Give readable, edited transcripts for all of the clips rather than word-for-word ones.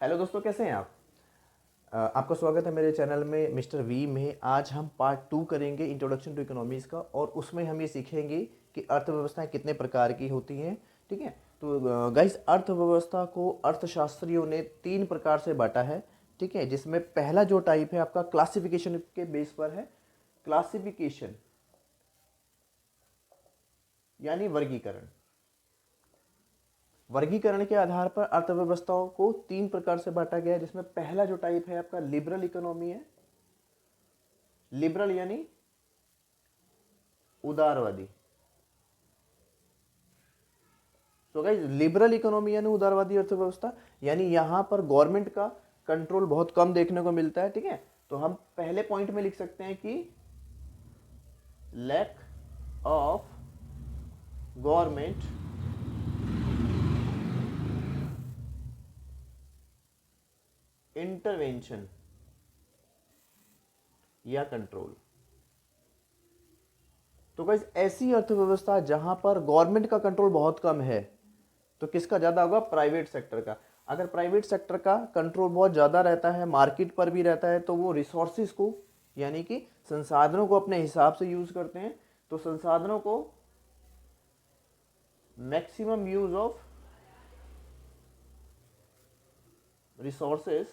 Hello दोस्तों, कैसे हैं आप? आपका स्वागत है मेरे चैनल में मिस्टर वी में। आज हम पार्ट 2 करेंगे इंट्रोडक्शन टू इकोनॉमीज़ का, और उसमें हम ये सीखेंगे कि अर्थव्यवस्थाएं कितने प्रकार की होती हैं। ठीक है, तो गाइस, अर्थव्यवस्था को अर्थशास्त्रियों ने 3 प्रकार से बांटा है। ठीक है, जिसमें पहला जो टाइप है आपका क्लासिफिकेशन के बेस पर है। क्लासिफिकेशन यानी वर्गीकरण। वर्गीकरण के आधार पर अर्थव्यवस्थाओं को 3 प्रकार से बांटा गया है, जिसमें पहला जो टाइप है आपका लिबरल इकोनॉमी है। लिबरल यानी उदारवादी। तो गाइस, लिबरल इकोनॉमी यानी उदारवादी अर्थव्यवस्था, यानी यहां पर गवर्नमेंट का कंट्रोल बहुत कम देखने को मिलता है। ठीक है, तो हम पहले पॉइंट में लिख सकते हैं कि लैक ऑफ गवर्नमेंट इंटरवेंशन या कंट्रोल। तो गाइस, ऐसी अर्थव्यवस्था जहां पर गवर्नमेंट का कंट्रोल बहुत कम है, तो किसका ज़्यादा होगा? प्राइवेट सेक्टर का। अगर प्राइवेट सेक्टर का कंट्रोल बहुत ज़्यादा रहता है, मार्केट पर भी रहता है, तो वो रिसोर्सेज को यानी कि संसाधनों को अपने हिसाब से यूज़ करते हैं। तो संसाधनों को maximum use of resources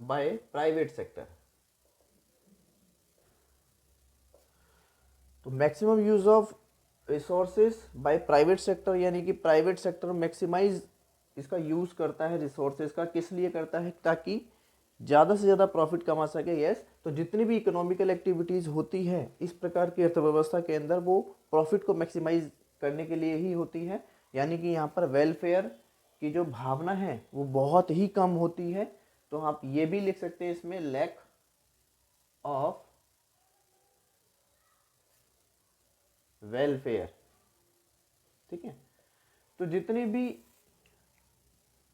by private sector. तो maximum use of resources by private sector, यानी कि प्राइवेट सेक्टर मैक्सिमाइज इसका यूज करता है रिसोर्सेज का। किस लिए करता है? ताकि ज़्यादा से ज़्यादा प्रॉफिट कमा सके। यस, तो जितनी भी इकोनॉमिकल एक्टिविटीज़ होती है इस प्रकार की अर्थव्यवस्था के अंदर, वो प्रॉफिट को मैक्सिमाइज करने के लिए ही होती है। यानी कि यहाँ पर वेलफेयर की जो भावना है वो बहुत ही कम होती है। तो आप ये भी लिख सकते हैं इसमें, लैक ऑफ वेलफेयर। ठीक है, तो जितनी भी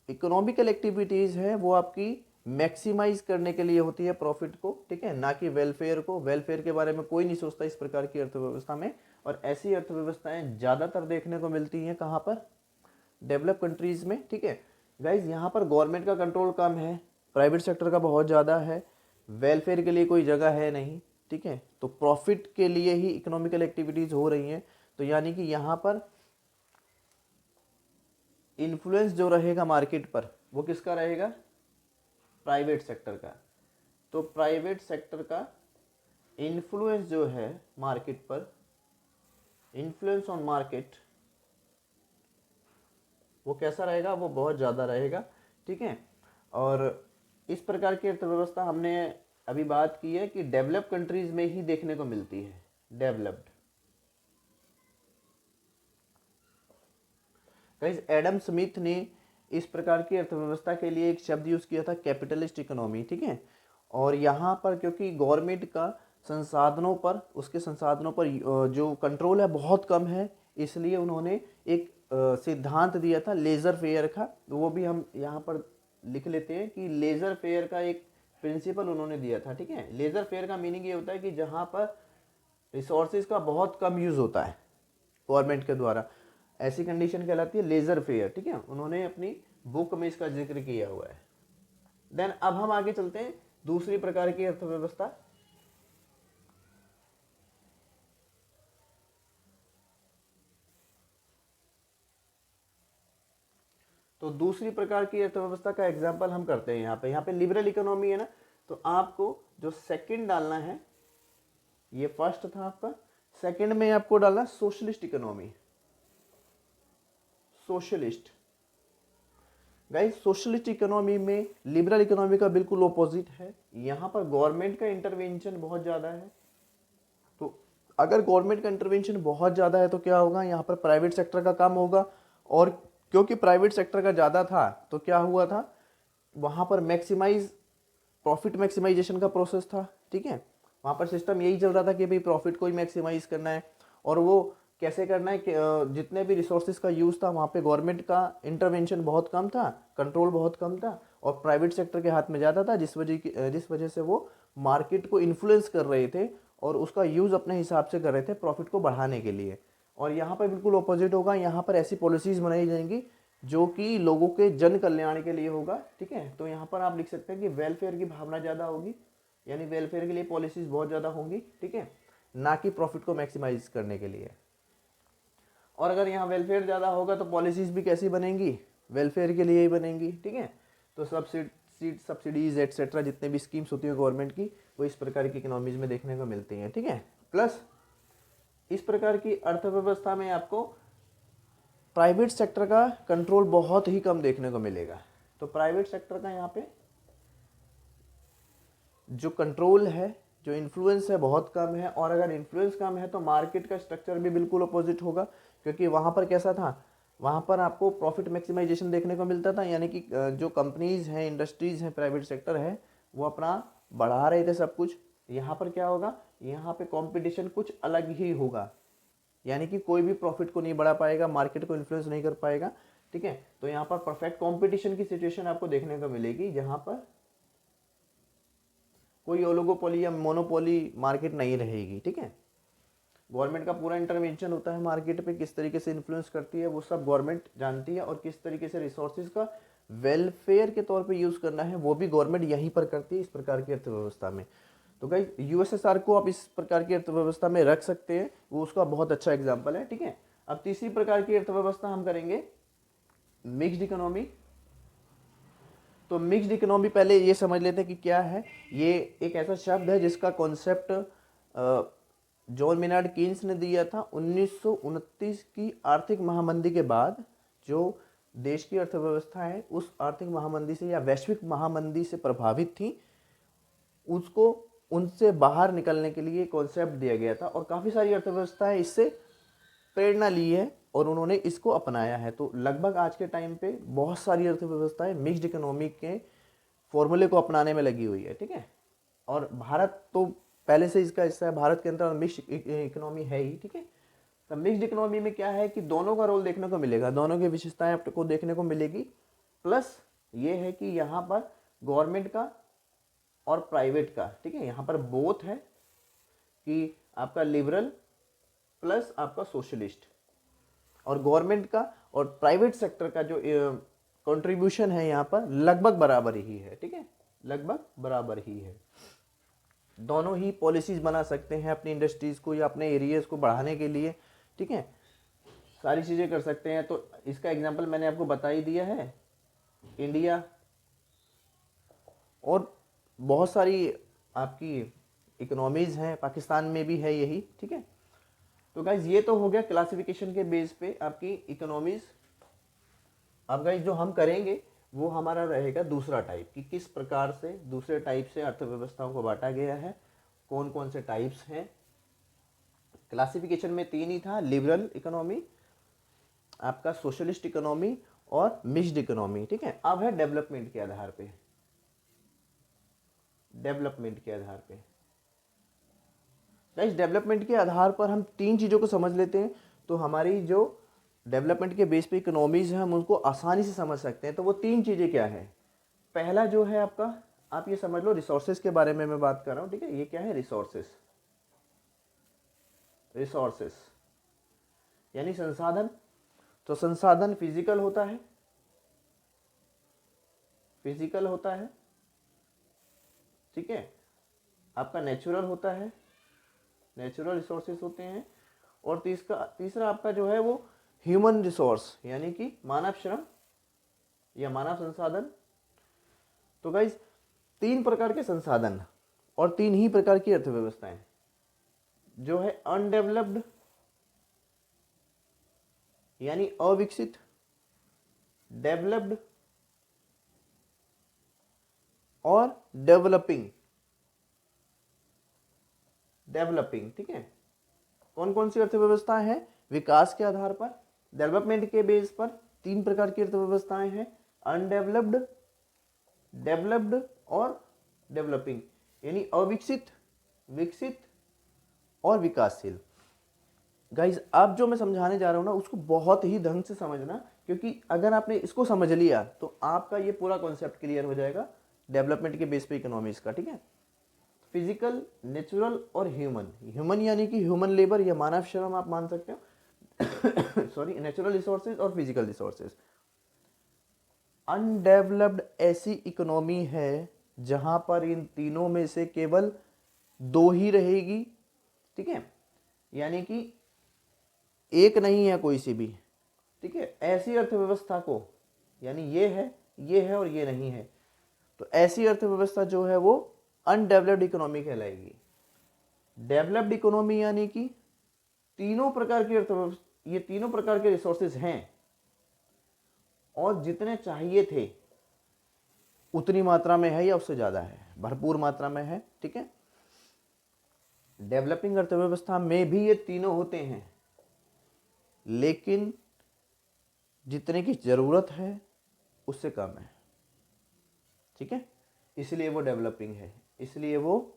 इकोनॉमिकल एक्टिविटीज़ है वो आपकी मैक्सिमाइज करने के लिए होती है प्रॉफिट को। ठीक है, ना कि वेलफेयर को। वेलफेयर के बारे में कोई नहीं सोचता इस प्रकार की अर्थव्यवस्था में। और ऐसी अर्थव्यवस्थाएं ज़्यादातर देखने को मिलती हैं कहाँ पर? डेवलप कंट्रीज़ में। ठीक है गाइज, यहाँ पर गवर्नमेंट का कंट्रोल कम है, प्राइवेट सेक्टर का बहुत ज़्यादा है, वेलफेयर के लिए कोई जगह है नहीं। ठीक है, तो प्रॉफिट के लिए ही इकोनॉमिकल एक्टिविटीज़ हो रही हैं। तो यानी कि यहाँ पर इन्फ्लुएंस जो रहेगा मार्केट पर, वो किसका रहेगा? प्राइवेट सेक्टर का। तो प्राइवेट सेक्टर का इन्फ्लुएंस जो है मार्केट पर, इन्फ्लुएंस ऑन मार्केट, वो कैसा रहेगा? वो बहुत ज़्यादा रहेगा। ठीक है, और इस प्रकार की अर्थव्यवस्था हमने अभी बात की है कि डेवलप कंट्रीज में ही देखने को मिलती है। डेवलप्ड। गाइस, एडम स्मिथ ने इस प्रकार की अर्थव्यवस्था के लिए एक शब्द यूज़ किया था, कैपिटलिस्ट इकोनॉमी। ठीक है, और यहाँ पर क्योंकि गवर्नमेंट का संसाधनों पर, उसके संसाधनों पर जो कंट्रोल है बहुत कम है, इसलिए उन्होंने एक सिद्धांत दिया था लेज़र फेयर का। तो वो भी हम यहाँ पर लिख लेते हैं कि लेज़र फेयर का एक प्रिंसिपल उन्होंने दिया था। ठीक है, लेज़र फेयर का मीनिंग ये होता है कि जहाँ पर रिसोर्सेज का बहुत कम यूज़ होता है गवर्नमेंट के द्वारा, ऐसी कंडीशन कहलाती है लेज़र फेयर। ठीक है, उन्होंने अपनी बुक में इसका जिक्र किया हुआ है। देन अब हम आगे चलते हैं दूसरी प्रकार की अर्थव्यवस्था। तो दूसरी प्रकार की अर्थव्यवस्था का एग्जाम्पल हम करते हैं यहाँ पे लिबरल इकोनॉमी है ना, तो आपको जो सेकंड डालना है, ये फर्स्ट था आपका, सेकंड में आपको डालना socialist economy. Socialist. Guys, socialist economy में लिबरल इकोनॉमी का बिल्कुल ऑपोजिट है। यहाँ पर गवर्नमेंट का इंटरवेंशन बहुत ज़्यादा है। तो अगर गवर्नमेंट का इंटरवेंशन बहुत ज़्यादा है तो क्या होगा? यहाँ पर प्राइवेट सेक्टर का कम होगा। और क्योंकि प्राइवेट सेक्टर का ज़्यादा था तो क्या हुआ था? वहाँ पर मैक्सिमाइज प्रॉफिट मैक्सिमाइजेशन का प्रोसेस था। ठीक है, वहाँ पर सिस्टम यही चल रहा था कि भाई प्रॉफिट को ही मैक्सिमाइज करना है। और वो कैसे करना है कि जितने भी रिसोर्सेज का यूज़ था वहाँ पे गवर्नमेंट का इंटरवेंशन बहुत कम था, कंट्रोल बहुत कम था, और प्राइवेट सेक्टर के हाथ में ज़्यादा था, जिस वजह से वो मार्केट को इन्फ्लुएंस कर रहे थे और उसका यूज़ अपने हिसाब से कर रहे थे प्रॉफिट को बढ़ाने के लिए। और यहाँ पर बिल्कुल अपोजिट होगा, यहाँ पर ऐसी पॉलिसीज़ बनाई जाएंगी जो कि लोगों के जन कल्याण के लिए होगा, ठीक है। तो यहाँ पर आप लिख सकते हैं कि वेलफेयर की भावना ज़्यादा होगी, यानी वेलफेयर के लिए पॉलिसीज बहुत ज़्यादा होंगी, ठीक है, ना कि प्रॉफिट को मैक्सिमाइज करने के लिए। और अगर यहाँ वेलफेयर ज़्यादा होगा तो पॉलिसीज भी कैसी बनेंगी, वेलफेयर के लिए ही बनेंगी, ठीक है। तो सब्सिडीज एट्सेट्रा जितने भी स्कीम्स होती है गवर्नमेंट की, वो इस प्रकार की इकोनॉमीज में देखने को मिलती हैं, ठीक है। प्लस इस प्रकार की अर्थव्यवस्था में आपको प्राइवेट सेक्टर का कंट्रोल बहुत ही कम देखने को मिलेगा। तो प्राइवेट सेक्टर का यहाँ पे जो कंट्रोल है, जो इन्फ्लुएंस है, बहुत कम है। और अगर इन्फ्लुएंस कम है तो मार्केट का स्ट्रक्चर भी बिल्कुल अपोजिट होगा, क्योंकि वहाँ पर कैसा था, वहाँ पर आपको प्रॉफिट मैक्सिमाइजेशन देखने को मिलता था, यानी कि जो कंपनीज हैं, इंडस्ट्रीज हैं, प्राइवेट सेक्टर है, वो अपना बढ़ा रहे थे सब कुछ। यहाँ पर क्या होगा, यहाँ पे कंपटीशन कुछ अलग ही होगा, यानी कि कोई भी प्रॉफिट को नहीं बढ़ा पाएगा, मार्केट को इन्फ्लुएंस नहीं कर पाएगा, ठीक है। तो यहाँ पर परफेक्ट कंपटीशन की सिचुएशन आपको देखने को मिलेगी, जहाँ पर कोई ओलिगोपोली या मोनोपोली मार्केट नहीं रहेगी, ठीक है। गवर्नमेंट का पूरा इंटरवेंशन होता है मार्केट पे, किस तरीके से इन्फ्लुएंस करती है वो सब गवर्नमेंट जानती है, और किस तरीके से रिसोर्सेज का वेलफेयर के तौर पे यूज़ करना है वो भी गवर्नमेंट यहीं पर करती है, इस प्रकार की अर्थव्यवस्था में। तो गाइस यूएसएसआर को आप इस प्रकार की अर्थव्यवस्था में रख सकते हैं, वो उसका बहुत अच्छा एग्जाम्पल है, ठीक है। अब तीसरी प्रकार की अर्थव्यवस्था हम करेंगे मिक्स्ड इकोनॉमी। तो मिक्स्ड इकोनॉमी पहले ये समझ लेते हैं कि क्या है। ये एक ऐसा शब्द है जिसका कॉन्सेप्ट जॉन मेनार्ड कीन्स ने दिया था 1929 की आर्थिक महामंदी के बाद। जो देश की अर्थव्यवस्था है उस आर्थिक महामंदी से या वैश्विक महामंदी से प्रभावित थी, उसको उनसे बाहर निकलने के लिए कॉन्सेप्ट दिया गया था, और काफ़ी सारी अर्थव्यवस्थाएं इससे प्रेरणा ली है और उन्होंने इसको अपनाया है। तो लगभग आज के टाइम पे बहुत सारी अर्थव्यवस्थाएं मिक्स्ड इकोनॉमी के फॉर्मूले को अपनाने में लगी हुई है, ठीक है। और भारत तो पहले से इसका हिस्सा है, भारत के अंदर मिक्स्ड इकोनॉमी है ही, ठीक है। तो मिक्स्ड इकोनॉमी में क्या है कि दोनों का रोल देखने को मिलेगा, दोनों की विशेषताएं आपको देखने को मिलेगी। प्लस ये है कि यहाँ पर गवर्नमेंट का और प्राइवेट का, ठीक है, यहाँ पर बोथ है कि आपका लिबरल प्लस आपका सोशलिस्ट, और गवर्नमेंट का और प्राइवेट सेक्टर का जो कंट्रीब्यूशन है यहाँ पर लगभग बराबर ही है, ठीक है, लगभग बराबर ही है। दोनों ही पॉलिसीज बना सकते हैं अपनी इंडस्ट्रीज को या अपने एरियाज को बढ़ाने के लिए, ठीक है, सारी चीज़ें कर सकते हैं। तो इसका एग्जांपल मैंने आपको बता ही दिया है, इंडिया और बहुत सारी आपकी इकोनॉमीज़ हैं, पाकिस्तान में भी है यही, ठीक है। तो गाइज ये तो हो गया क्लासिफिकेशन के बेस पे आपकी इकोनॉमीज। अब गाइज जो हम करेंगे वो हमारा रहेगा दूसरा टाइप, कि किस प्रकार से दूसरे टाइप से अर्थव्यवस्थाओं को बांटा गया है, कौन कौन से टाइप्स हैं। क्लासिफिकेशन में 3 ही था, लिबरल इकोनॉमी, आपका सोशलिस्ट इकोनॉमी और मिक्स्ड इकोनॉमी, ठीक है। अब है डेवलपमेंट के आधार पे, डेवलपमेंट के आधार पे गाइस डेवलपमेंट के आधार पर हम 3 चीज़ों को समझ लेते हैं, तो हमारी जो डेवलपमेंट के बेस पे इकोनॉमीज हैं हम उनको आसानी से समझ सकते हैं। तो वो 3 चीज़ें क्या है, पहला जो है आपका, आप ये समझ लो रिसोर्सेज के बारे में मैं बात कर रहा हूँ, ठीक है। ये क्या है, रिसोर्सेज, रिसोर्सेज यानी संसाधन। तो संसाधन फिजिकल होता है, फिजिकल होता है, ठीक है, आपका नेचुरल होता है, नेचुरल रिसोर्सेज होते हैं, और तीसरा आपका जो है वो ह्यूमन रिसोर्स यानी कि मानव श्रम या मानव संसाधन। तो गाइज 3 प्रकार के संसाधन और 3 ही प्रकार की अर्थव्यवस्थाएं, जो है अनडेवलप्ड यानी अविकसित, डेवलप्ड और डेवलपिंग, डेवलपिंग, ठीक है। कौन कौन सी अर्थव्यवस्थाएं हैं, विकास के आधार पर, डेवलपमेंट के बेस पर 3 प्रकार की अर्थव्यवस्थाएं हैं, अनडेवलप्ड, डेवलप्ड और डेवलपिंग, यानी अविकसित, विकसित और विकासशील। गाइज अब जो मैं समझाने जा रहा हूं ना उसको बहुत ही ढंग से समझना, क्योंकि अगर आपने इसको समझ लिया तो आपका ये पूरा कॉन्सेप्ट क्लियर हो जाएगा डेवलपमेंट के बेस पे इकोनॉमीज का, ठीक है। फिजिकल, नेचुरल और ह्यूमन, ह्यूमन यानी कि ह्यूमन लेबर या मानव श्रम आप मान सकते हो सॉरी, नेचुरल रिसोर्सेज और फिजिकल रिसोर्सेज। अनडेवलप्ड ऐसी इकोनॉमी है जहां पर इन तीनों में से केवल दो ही रहेगी, ठीक है, यानी कि एक नहीं है कोई सी भी, ठीक है, ऐसी अर्थव्यवस्था को, यानी ये है और ये नहीं है, तो ऐसी अर्थव्यवस्था जो है वो अनडेवलप्ड इकोनॉमी कहलाएगी। डेवलप्ड इकोनॉमी यानी कि तीनों प्रकार की अर्थव्यवस्था, ये तीनों प्रकार के रिसोर्सेज हैं और जितने चाहिए थे उतनी मात्रा में है या उससे ज्यादा है, भरपूर मात्रा में है, ठीक है। डेवलपिंग अर्थव्यवस्था में भी ये तीनों होते हैं, लेकिन जितने की जरूरत है उससे कम है, ठीक है, इसलिए वो डेवलपिंग है, इसलिए वो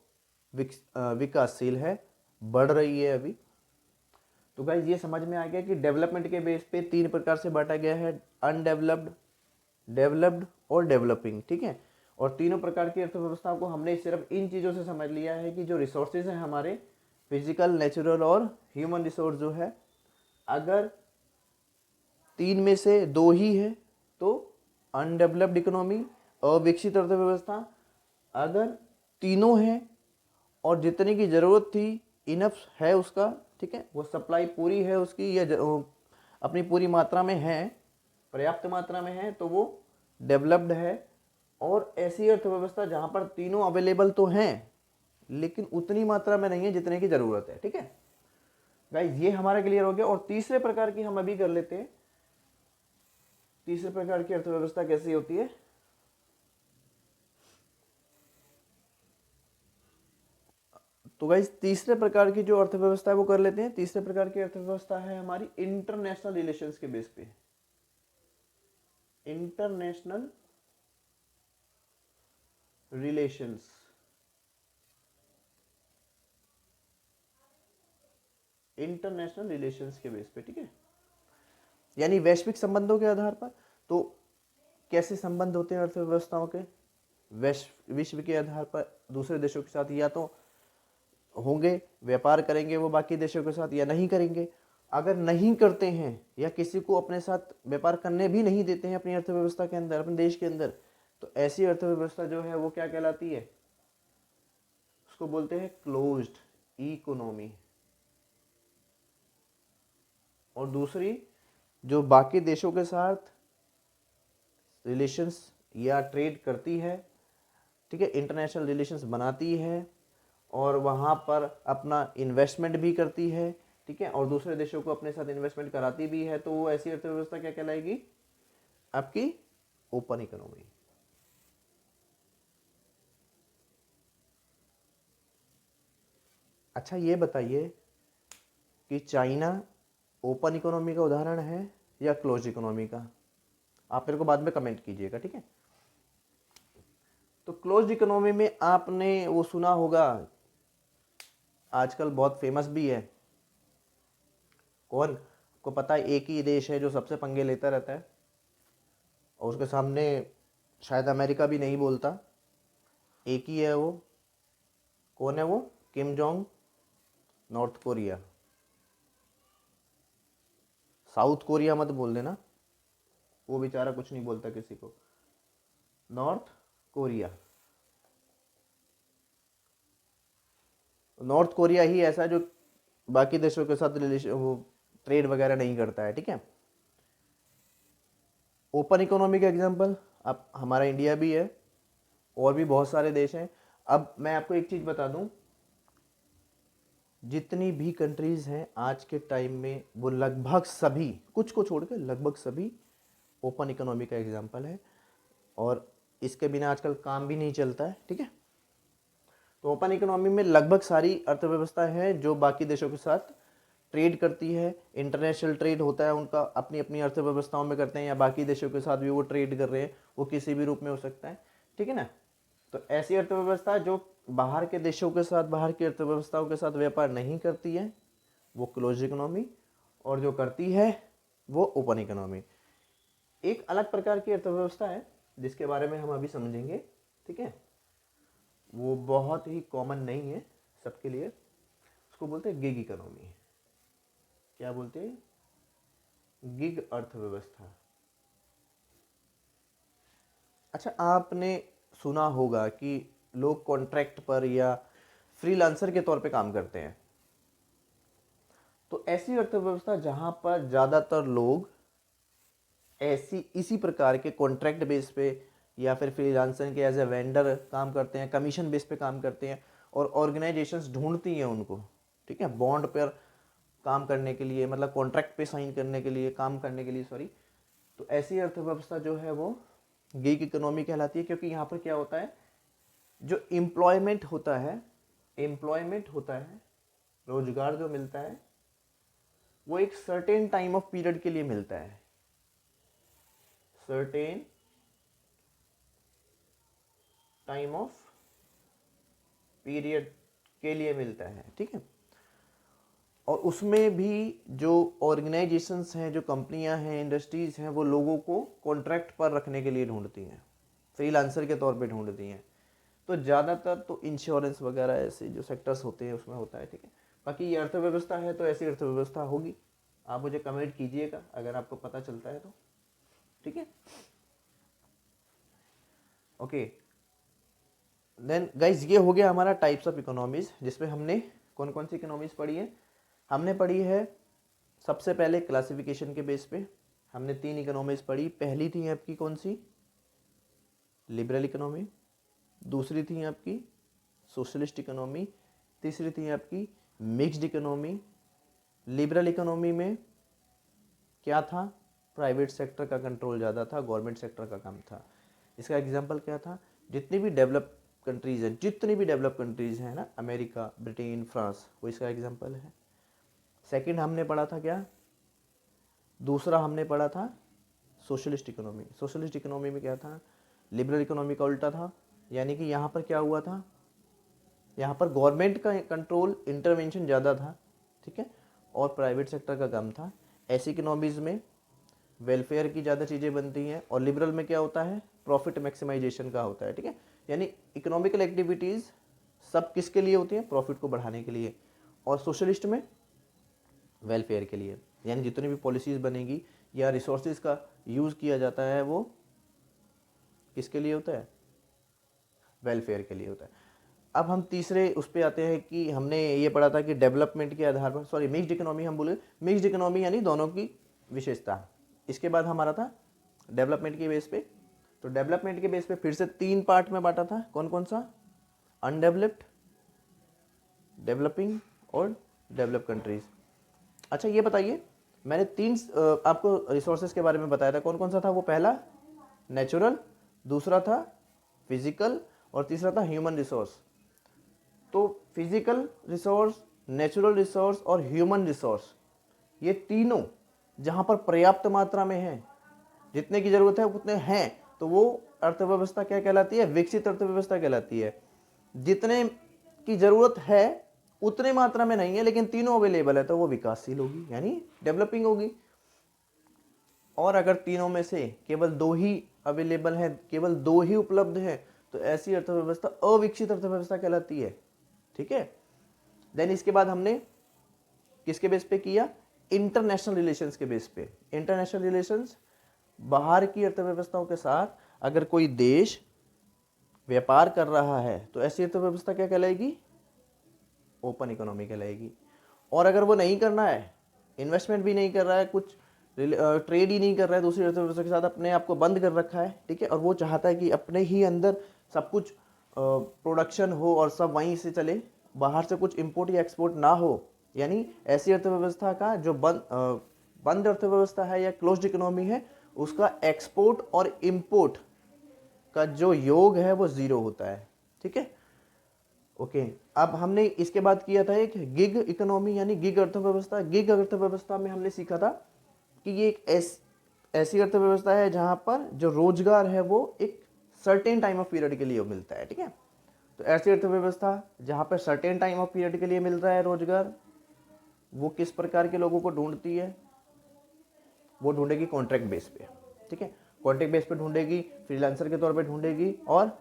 विकासशील है, बढ़ रही है अभी। तो गाइज ये समझ में आ गया कि डेवलपमेंट के बेस पे तीन प्रकार से बांटा गया है, अनडेवलप्ड, डेवलप्ड और डेवलपिंग, ठीक है। और तीनों प्रकार की अर्थव्यवस्था को हमने सिर्फ इन चीज़ों से समझ लिया है कि जो रिसोर्सेज हैं हमारे, फिजिकल, नेचुरल और ह्यूमन रिसोर्स जो है, अगर तीन में से दो ही है तो अनडेवलप्ड इकोनॉमी, अविकसित अर्थव्यवस्था। अगर तीनों हैं और जितने की ज़रूरत थी, इनफ है उसका, ठीक है, वो सप्लाई पूरी है उसकी या अपनी पूरी मात्रा में है, पर्याप्त मात्रा में है, तो वो डेवलप्ड है। और ऐसी अर्थव्यवस्था जहाँ पर तीनों अवेलेबल तो हैं लेकिन उतनी मात्रा में नहीं है जितने की ज़रूरत है, ठीक है गाइज, ये हमारा क्लियर हो गया। और तीसरे प्रकार की हम अभी कर लेते हैं, तीसरे प्रकार की अर्थव्यवस्था कैसी होती है। तो गाइज तीसरे प्रकार की जो अर्थव्यवस्था है वो कर लेते हैं। तीसरे प्रकार की अर्थव्यवस्था है हमारी इंटरनेशनल रिलेशंस के बेस पे, इंटरनेशनल रिलेशंस, इंटरनेशनल रिलेशंस के बेस पे, ठीक है, यानी वैश्विक संबंधों के आधार पर। तो कैसे संबंध होते हैं अर्थव्यवस्थाओं के, विश्व के आधार पर दूसरे देशों के साथ, या तो होंगे, व्यापार करेंगे वो बाकी देशों के साथ, या नहीं करेंगे। अगर नहीं करते हैं या किसी को अपने साथ व्यापार करने भी नहीं देते हैं अपनी अर्थव्यवस्था के अंदर, अपने देश के अंदर, तो ऐसी अर्थव्यवस्था जो है वो क्या कहलाती है, उसको बोलते हैं क्लोज्ड इकोनॉमी। और दूसरी जो बाकी देशों के साथ रिलेशंस या ट्रेड करती है, ठीक है, इंटरनेशनल रिलेशंस बनाती है और वहाँ पर अपना इन्वेस्टमेंट भी करती है, ठीक है, और दूसरे देशों को अपने साथ इन्वेस्टमेंट कराती भी है, तो वो ऐसी अर्थव्यवस्था क्या कहलाएगी, आपकी ओपन इकोनॉमी। अच्छा ये बताइए कि चाइना ओपन इकोनॉमी का उदाहरण है या क्लोज इकोनॉमी का, आप मेरे को बाद में कमेंट कीजिएगा, ठीक है। तो क्लोज इकोनॉमी में आपने वो सुना होगा, आजकल बहुत फेमस भी है, कौन को पता है, एक ही देश है जो सबसे पंगे लेता रहता है और उसके सामने शायद अमेरिका भी नहीं बोलता, एक ही है वो, कौन है वो, Kim Jong, north Korea. South Korea मत बोल देना, वो बेचारा कुछ नहीं बोलता किसी को, नॉर्थ कोरिया। नॉर्थ कोरिया ही ऐसा जो बाकी देशों के साथ रिलेशन, वो ट्रेड वगैरह नहीं करता है, ठीक है। ओपन इकोनॉमी का एग्जांपल अब हमारा इंडिया भी है और भी बहुत सारे देश हैं। अब मैं आपको एक चीज़ बता दूं, जितनी भी कंट्रीज़ हैं आज के टाइम में वो लगभग सभी, कुछ को छोड़कर लगभग सभी ओपन इकोनॉमी का एग्जांपल है और इसके बिना आजकल काम भी नहीं चलता है, ठीक है। तो ओपन इकोनॉमी में लगभग सारी अर्थव्यवस्था है जो बाकी देशों के साथ ट्रेड करती है, इंटरनेशनल ट्रेड होता है उनका, अपनी अपनी अर्थव्यवस्थाओं में करते हैं या बाकी देशों के साथ भी वो ट्रेड कर रहे हैं, वो किसी भी रूप में हो सकता है, ठीक है ना। तो ऐसी अर्थव्यवस्था जो बाहर के देशों के साथ, बाहर की अर्थव्यवस्थाओं के साथ व्यापार नहीं करती है वो क्लोज इकोनॉमी, और जो करती है वो ओपन इकोनॉमी। एक अलग प्रकार की अर्थव्यवस्था है जिसके बारे में हम अभी समझेंगे, ठीक है, वो बहुत ही कॉमन नहीं है सबके लिए, उसको बोलते हैं गिग इकोनॉमी। क्या बोलते हैं, गिग अर्थव्यवस्था। अच्छा, आपने सुना होगा कि लोग कॉन्ट्रैक्ट पर या फ्रीलांसर के तौर पे काम करते हैं। तो ऐसी अर्थव्यवस्था जहां पर ज़्यादातर लोग ऐसी इसी प्रकार के कॉन्ट्रैक्ट बेस पे या फिर फ्रीलांसर के एज ए वेंडर काम करते हैं, कमीशन बेस पे काम करते हैं, और ऑर्गेनाइजेशंस ढूंढती हैं उनको, ठीक है, बॉन्ड पर काम करने के लिए, मतलब कॉन्ट्रैक्ट पे साइन करने के लिए, काम करने के लिए, सॉरी। तो ऐसी अर्थव्यवस्था जो है वो गिग इकोनॉमी कहलाती है, क्योंकि यहाँ पर क्या होता है, जो एम्प्लॉयमेंट होता है, रोजगार जो मिलता है वो एक सर्टेन टाइम ऑफ पीरियड के लिए मिलता है, सर्टेन टाइम ऑफ पीरियड के लिए मिलता है, ठीक है। और उसमें भी जो ऑर्गेनाइजेशंस हैं, जो कंपनियां हैं, इंडस्ट्रीज हैं, वो लोगों को कॉन्ट्रैक्ट पर रखने के लिए ढूंढती हैं, फ्रीलांसर के तौर पे ढूंढती हैं। तो ज़्यादातर तो इंश्योरेंस वगैरह ऐसे जो सेक्टर्स होते हैं उसमें होता है, ठीक है। बाकी ये अर्थव्यवस्था है तो ऐसी अर्थव्यवस्था होगी। आप मुझे कमेंट कीजिएगा अगर आपको पता चलता है तो, ठीक है। ओके, देन गाइज ये हो गया हमारा टाइप्स ऑफ इकोनॉमीज, जिसमें हमने कौन कौन सी इकोनॉमीज पढ़ी है। हमने पढ़ी है सबसे पहले क्लासिफिकेशन के बेस पे हमने 3 इकोनॉमीज पढ़ी। पहली थी आपकी कौन सी, लिबरल इकोनॉमी, दूसरी थी आपकी सोशलिस्ट इकोनॉमी, तीसरी थी आपकी मिक्स्ड इकोनॉमी। लिबरल इकोनॉमी में क्या था, प्राइवेट सेक्टर का कंट्रोल ज़्यादा था, गवर्नमेंट सेक्टर का कम था। इसका एग्जांपल क्या था, जितनी भी डेवलप कंट्रीज़ हैं ना, अमेरिका, ब्रिटेन, फ्रांस, वो इसका एग्जांपल है। सेकंड हमने पढ़ा था क्या, दूसरा हमने पढ़ा था सोशलिस्ट इकोनॉमी। सोशलिस्ट इकोनॉमी में क्या था, लिबरल इकोनॉमी का उल्टा था, यानी कि यहाँ पर क्या हुआ था, यहाँ पर गवर्नमेंट का कंट्रोल, इंटरवेंशन ज़्यादा था, ठीक है, और प्राइवेट सेक्टर का कम था। ऐसी इकोनॉमीज़ में वेलफेयर की ज़्यादा चीज़ें बनती हैं, और लिबरल में क्या होता है, प्रॉफिट मैक्सिमाइजेशन का होता है, ठीक है। यानी इकोनॉमिकल एक्टिविटीज़ सब किसके लिए होती हैं, प्रॉफिट को बढ़ाने के लिए, और सोशलिस्ट में वेलफेयर के लिए। यानी जितनी भी पॉलिसीज़ बनेगी या रिसोर्सेज का यूज़ किया जाता है वो किसके लिए होता है, वेलफेयर के लिए होता है। अब हम तीसरे उस पर आते हैं कि हमने ये पढ़ा था कि डेवलपमेंट के आधार पर, सॉरी मिक्स्ड इकोनॉमी हम बोले, मिक्स्ड इकोनॉमी यानी दोनों की विशेषता। इसके बाद हमारा था डेवलपमेंट के बेस पे। तो डेवलपमेंट के बेस पे फिर से 3 पार्ट में बांटा था, कौन कौन सा, अनडेवलप्ड, डेवलपिंग और डेवलप कंट्रीज। अच्छा ये बताइए, मैंने 3 आपको रिसोर्सेज के बारे में बताया था, कौन कौन सा था वो, पहला नेचुरल, दूसरा था फिजिकल, और तीसरा था ह्यूमन रिसोर्स। तो फिजिकल रिसोर्स, नेचुरल रिसोर्स और ह्यूमन रिसोर्स, ये तीनों जहाँ पर पर्याप्त मात्रा में है, जितने की ज़रूरत है उतने हैं, तो वो अर्थव्यवस्था क्या कहलाती है, विकसित अर्थव्यवस्था कहलाती है। जितने की ज़रूरत है उतने मात्रा में नहीं है लेकिन तीनों अवेलेबल है, तो वो विकासशील होगी, यानी डेवलपिंग होगी। और अगर तीनों में से केवल 2 ही अवेलेबल है, केवल 2 ही उपलब्ध है, तो ऐसी अर्थव्यवस्था अविकसित अर्थव्यवस्था कहलाती है, ठीक है। देन इसके बाद हमने किसके बेस पे किया, इंटरनेशनल रिलेशंस के बेस पे। इंटरनेशनल रिलेशंस, बाहर की अर्थव्यवस्थाओं के साथ अगर कोई देश व्यापार कर रहा है तो ऐसी अर्थव्यवस्था क्या कहलाएगी, ओपन इकोनॉमी कहलाएगी। और अगर वो नहीं करना है, इन्वेस्टमेंट भी नहीं कर रहा है, कुछ ट्रेड ही नहीं कर रहा है दूसरी अर्थव्यवस्था के साथ, अपने आप को बंद कर रखा है, ठीक है, और वो चाहता है कि अपने ही अंदर सब कुछ प्रोडक्शन हो और सब वहीं से चले, बाहर से कुछ इंपोर्ट या एक्सपोर्ट ना हो, यानी ऐसी अर्थव्यवस्था का जो बंद अर्थव्यवस्था है या क्लोज्ड इकोनॉमी है, उसका एक्सपोर्ट और इंपोर्ट का जो योग है वो 0 होता है, ठीक है। ओके, अब हमने इसके बाद किया था एक गिग इकोनॉमी यानी गिग अर्थव्यवस्था। गिग अर्थव्यवस्था में हमने सीखा था कि ये एक ऐसी अर्थव्यवस्था है जहां पर जो रोजगार है वो एक सर्टेन टाइम ऑफ पीरियड के लिए मिलता है, ठीक है। तो ऐसी अर्थव्यवस्था जहां पर सर्टेन टाइम ऑफ पीरियड के लिए मिल रहा है रोजगार, वो किस प्रकार के लोगों को ढूंढती है, वो ढूंढेगी कॉन्ट्रैक्ट बेस पे, ठीक है, कॉन्ट्रैक्ट बेस पे ढूंढेगी, फ्रीलांसर के तौर पे ढूंढेगी, और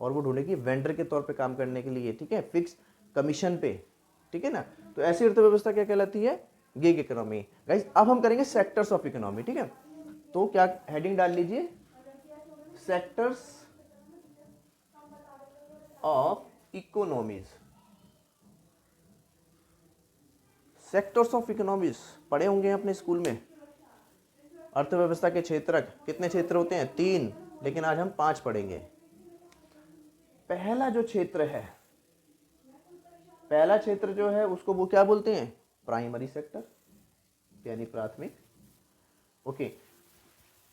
वो ढूंढेगी वेंडर के तौर पे काम करने के लिए, ठीक है, फिक्स कमीशन पे, ठीक है ना। तो ऐसी अर्थव्यवस्था क्या कहलाती है, गिग इकोनॉमी। गाइस अब हम करेंगे सेक्टर्स ऑफ इकोनॉमी, ठीक है। तो क्या हेडिंग डाल लीजिए, sectors of economies, sectors of economies पढ़े होंगे अपने स्कूल में। अर्थव्यवस्था के क्षेत्र कितने क्षेत्र होते हैं? 3, लेकिन आज हम 5 पढ़ेंगे। पहला जो क्षेत्र है, पहला क्षेत्र जो है उसको वो क्या बोलते हैं? प्राइमरी सेक्टर, यानी प्राथमिक। ओके,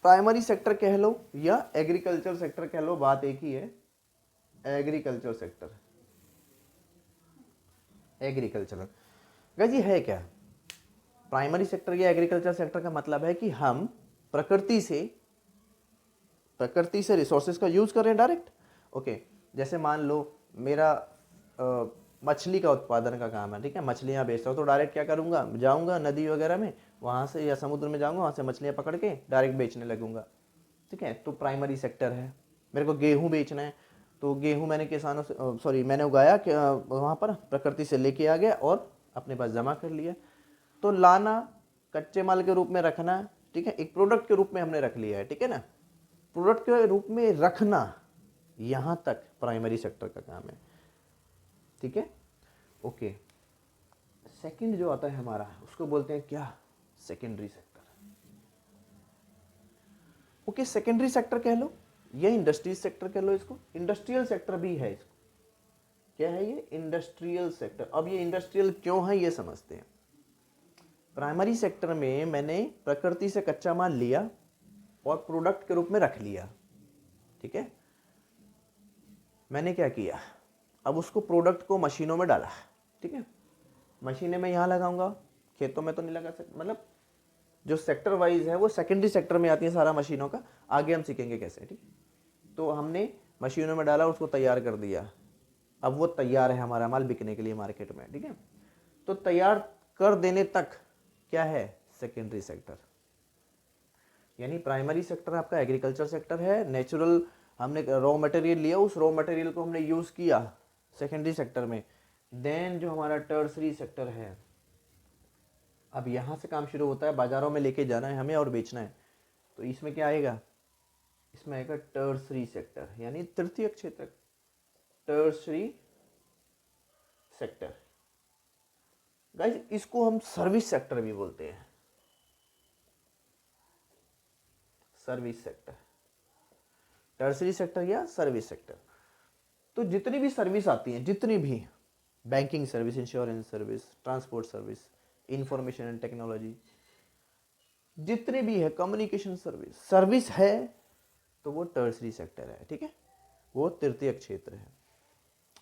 प्राइमरी सेक्टर कह लो या एग्रीकल्चर सेक्टर कह लो, बात एक ही है। एग्रीकल्चर सेक्टर, एग्रीकल्चर गाइस ये है क्या? प्राइमरी सेक्टर या एग्रीकल्चर सेक्टर का मतलब है कि हम प्रकृति से रिसोर्सेज का यूज कर रहे हैं डायरेक्ट। ओके, जैसे मान लो मेरा मछली का उत्पादन का काम है, ठीक है, मछलियाँ बेच रहा हूँ, तो डायरेक्ट क्या करूँगा? जाऊँगा नदी वगैरह में, वहाँ से या समुद्र में जाऊँगा, वहाँ से मछलियाँ पकड़ के डायरेक्ट बेचने लगूंगा, ठीक है। तो प्राइमरी सेक्टर है। मेरे को गेहूँ बेचना है, तो गेहूँ मैंने किसानों से मैंने उगाया वहाँ पर, प्रकृति से लेके आ गया और अपने पास जमा कर लिया। तो लाना, कच्चे माल के रूप में रखना, ठीक है, एक प्रोडक्ट के रूप में हमने रख लिया है, ठीक है ना। प्रोडक्ट के रूप में रखना, यहाँ तक प्राइमरी सेक्टर का काम है, ठीक है। ओके, सेकंड जो आता है हमारा, उसको बोलते हैं क्या? Secondary sector. Okay, secondary sector कह लो या इंडस्ट्रियल सेक्टर कह लो, इसको इंडस्ट्रियल सेक्टर भी है। इसको क्या है? ये इंडस्ट्रियल सेक्टर। अब ये इंडस्ट्रियल क्यों है ये समझते हैं। प्राइमरी सेक्टर में मैंने प्रकृति से कच्चा माल लिया और प्रोडक्ट के रूप में रख लिया, ठीक है। मैंने क्या किया? अब उसको प्रोडक्ट को मशीनों में डाला, ठीक है। मशीनें मैं यहाँ लगाऊंगा, खेतों में तो नहीं लगा सकता, मतलब जो सेक्टर वाइज है वो सेकेंडरी सेक्टर में आती है सारा मशीनों का, आगे हम सीखेंगे कैसे, ठीक। तो हमने मशीनों में डाला, उसको तैयार कर दिया, अब वो तैयार है हमारा माल बिकने के लिए मार्केट में, ठीक है। तो तैयार कर देने तक क्या है? Secondary sector. यानी प्राइमरी सेक्टर आपका एग्रीकल्चर सेक्टर है, नेचुरल हमने रॉ मटेरियल लिया, उस रॉ मटेरियल को हमने यूज किया सेकेंडरी सेक्टर में। देन जो हमारा टर्सरी सेक्टर है, अब यहाँ से काम शुरू होता है, बाजारों में लेके जाना है हमें और बेचना है, तो इसमें क्या आएगा? इसमें आएगा टर्सरी सेक्टर, यानी तृतीयक क्षेत्र, टर्सरी सेक्टर। गाइस इसको हम सर्विस सेक्टर भी बोलते हैं, सर्विस सेक्टर, टर्सरी सेक्टर या सर्विस सेक्टर। तो जितनी भी सर्विस आती हैं, जितनी भी banking service, insurance service, transport service, information and technology, जितने भी है, कम्युनिकेशन सर्विस, सर्विस है तो वो टर्सरी सेक्टर है, ठीक है, वो तृतीयक क्षेत्र है।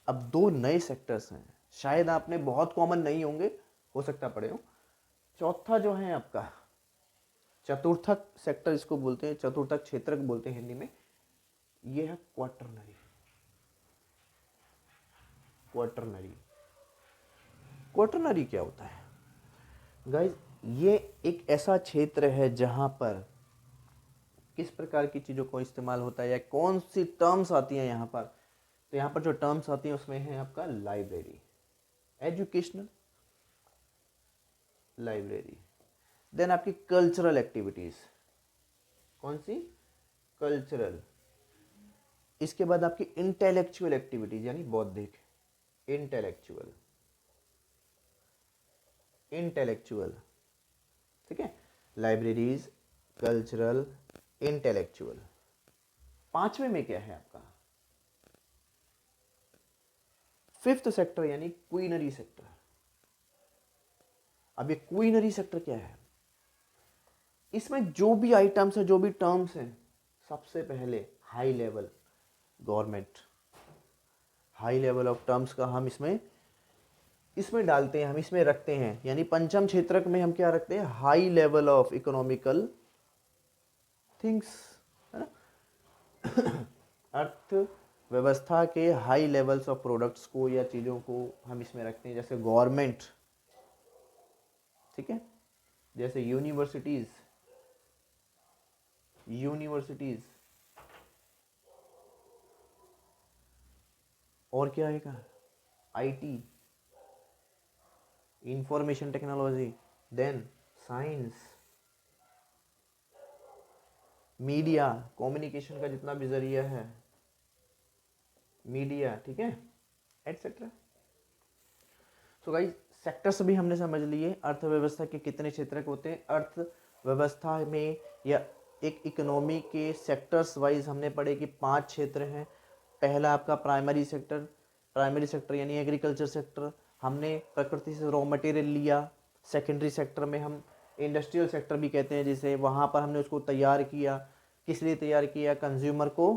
अब 2 नए सेक्टर्स हैं, शायद आपने बहुत कॉमन नहीं होंगे, हो सकता पड़े हो। चौथा जो है आपका चतुर्थक सेक्टर, इसको बोलते हैं, चतुर्थक क्षेत्र बोलते हैं हिंदी में, ये है क्वार्टरनरी। क्वार्टरनरी, क्वार्टरनरी क्या होता है गाइस? ये एक ऐसा क्षेत्र है जहां पर किस प्रकार की चीज़ों को इस्तेमाल होता है या कौन सी टर्म्स आती हैं यहाँ पर। तो यहाँ पर जो टर्म्स आती हैं उसमें है आपका लाइब्रेरी, एजुकेशनल लाइब्रेरी, देन आपकी कल्चरल एक्टिविटीज, कौन सी? कल्चरल। इसके बाद आपकी इंटेलेक्चुअल एक्टिविटीज, यानी बौद्धिक, इंटेलेक्चुअल, इंटेलेक्चुअल, ठीक है, लाइब्रेरीज, कल्चरल, इंटेलेक्चुअल। 5वें में क्या है आपका? 5th सेक्टर, यानी क्वीनरी सेक्टर। अब ये क्वीनरी सेक्टर क्या है? इसमें जो भी आइटम्स है, जो भी टर्म्स हैं, सबसे पहले high level government, high level of terms का हम इसमें डालते हैं, हम इसमें रखते हैं। यानी पंचम क्षेत्रक में हम क्या रखते हैं? High level of economical things, है ना। अर्थव्यवस्था के हाई लेवल्स ऑफ प्रोडक्ट्स को या चीज़ों को हम इसमें रखते हैं, जैसे गवर्नमेंट, ठीक है, जैसे यूनिवर्सिटीज, और क्या आएगा? IT, information technology, then science, media, communication का जितना भी जरिया है, मीडिया, ठीक है, एटसेट्रा। सो गाइस, सेक्टर्स भी हमने समझ लिए। अर्थव्यवस्था के कितने क्षेत्र होते हैं अर्थव्यवस्था में, या एक इकोनॉमी के सेक्टर्स वाइज हमने पढ़े कि 5 क्षेत्र हैं। पहला आपका प्राइमरी सेक्टर यानी एग्रीकल्चर सेक्टर, हमने प्रकृति से रॉ मटेरियल लिया। सेकेंडरी सेक्टर में हम इंडस्ट्रियल सेक्टर भी कहते हैं जिसे, वहाँ पर हमने उसको तैयार किया। किस लिए तैयार किया? कंज्यूमर को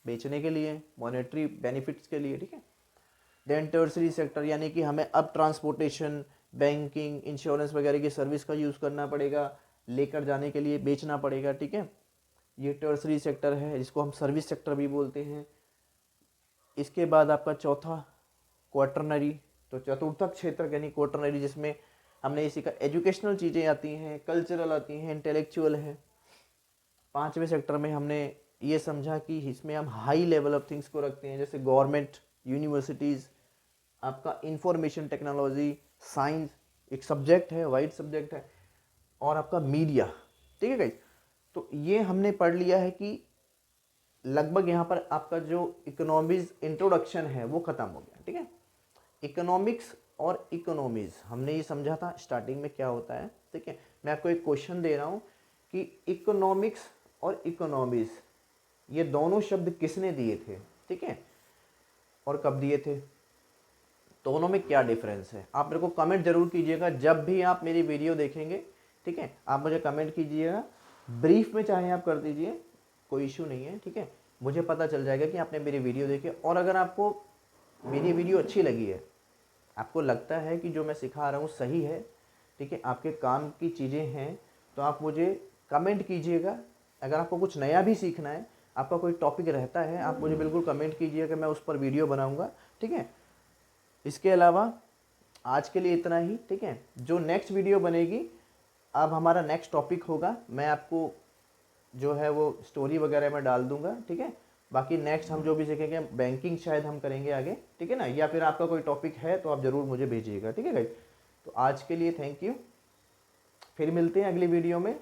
बेचने के लिए, मॉनेटरी बेनिफिट्स के लिए, ठीक है। देन टर्सरी सेक्टर यानी कि हमें अब ट्रांसपोर्टेशन, बैंकिंग, इंश्योरेंस वगैरह की सर्विस का यूज़ करना पड़ेगा, लेकर जाने के लिए बेचना पड़ेगा, ठीक है। ये टर्सरी सेक्टर है जिसको हम सर्विस सेक्टर भी बोलते हैं। इसके बाद आपका चौथा क्वार्टरनरी, तो चतुर्थक क्षेत्र यानी क्वार्टरनरी, जिसमें हमने इसी का एजुकेशनल चीज़ें आती हैं, कल्चरल आती हैं, इंटेलेक्चुअल है। पांचवें सेक्टर में हमने ये समझा कि इसमें हम हाई लेवल ऑफ थिंग्स को रखते हैं, जैसे गवर्नमेंट, यूनिवर्सिटीज़, आपका इंफॉर्मेशन टेक्नोलॉजी, साइंस एक सब्जेक्ट है, वाइड सब्जेक्ट है, और आपका मीडिया, ठीक है गाइस। तो ये हमने पढ़ लिया है कि लगभग यहाँ पर आपका जो इकोनॉमीज इंट्रोडक्शन है वो ख़त्म हो गया, ठीक है। इकोनॉमिक्स और इकोनॉमीज हमने ये समझा था स्टार्टिंग में क्या होता है, ठीक है। मैं आपको एक क्वेश्चन दे रहा हूँ कि इकोनॉमिक्स और इकोनॉमीज ये दोनों शब्द किसने दिए थे, ठीक है, और कब दिए थे, दोनों में क्या डिफरेंस है। आप मेरे को कमेंट जरूर कीजिएगा जब भी आप मेरी वीडियो देखेंगे, ठीक है। आप मुझे कमेंट कीजिएगा, ब्रीफ में चाहे आप कर दीजिए, कोई इशू नहीं है, ठीक है। मुझे पता चल जाएगा कि आपने मेरी वीडियो देखी। और अगर आपको मेरी वीडियो अच्छी लगी है, आपको लगता है कि जो मैं सिखा रहा हूँ सही है, ठीक है, आपके काम की चीज़ें हैं, तो आप मुझे कमेंट कीजिएगा। अगर आपको कुछ नया भी सीखना है, आपका कोई टॉपिक रहता है, आप मुझे बिल्कुल कमेंट कीजिएगा, मैं उस पर वीडियो बनाऊँगा, ठीक है। इसके अलावा आज के लिए इतना ही, ठीक है। जो नेक्स्ट वीडियो बनेगी, अब हमारा नेक्स्ट टॉपिक होगा, मैं आपको जो है वो स्टोरी वगैरह में डाल दूंगा, ठीक है। बाकी नेक्स्ट हम जो भी सीखेंगे, बैंकिंग शायद हम करेंगे आगे, ठीक है ना, या फिर आपका कोई टॉपिक है तो आप ज़रूर मुझे भेजिएगा, ठीक है गाइस। तो आज के लिए थैंक यू, फिर मिलते हैं अगली वीडियो में।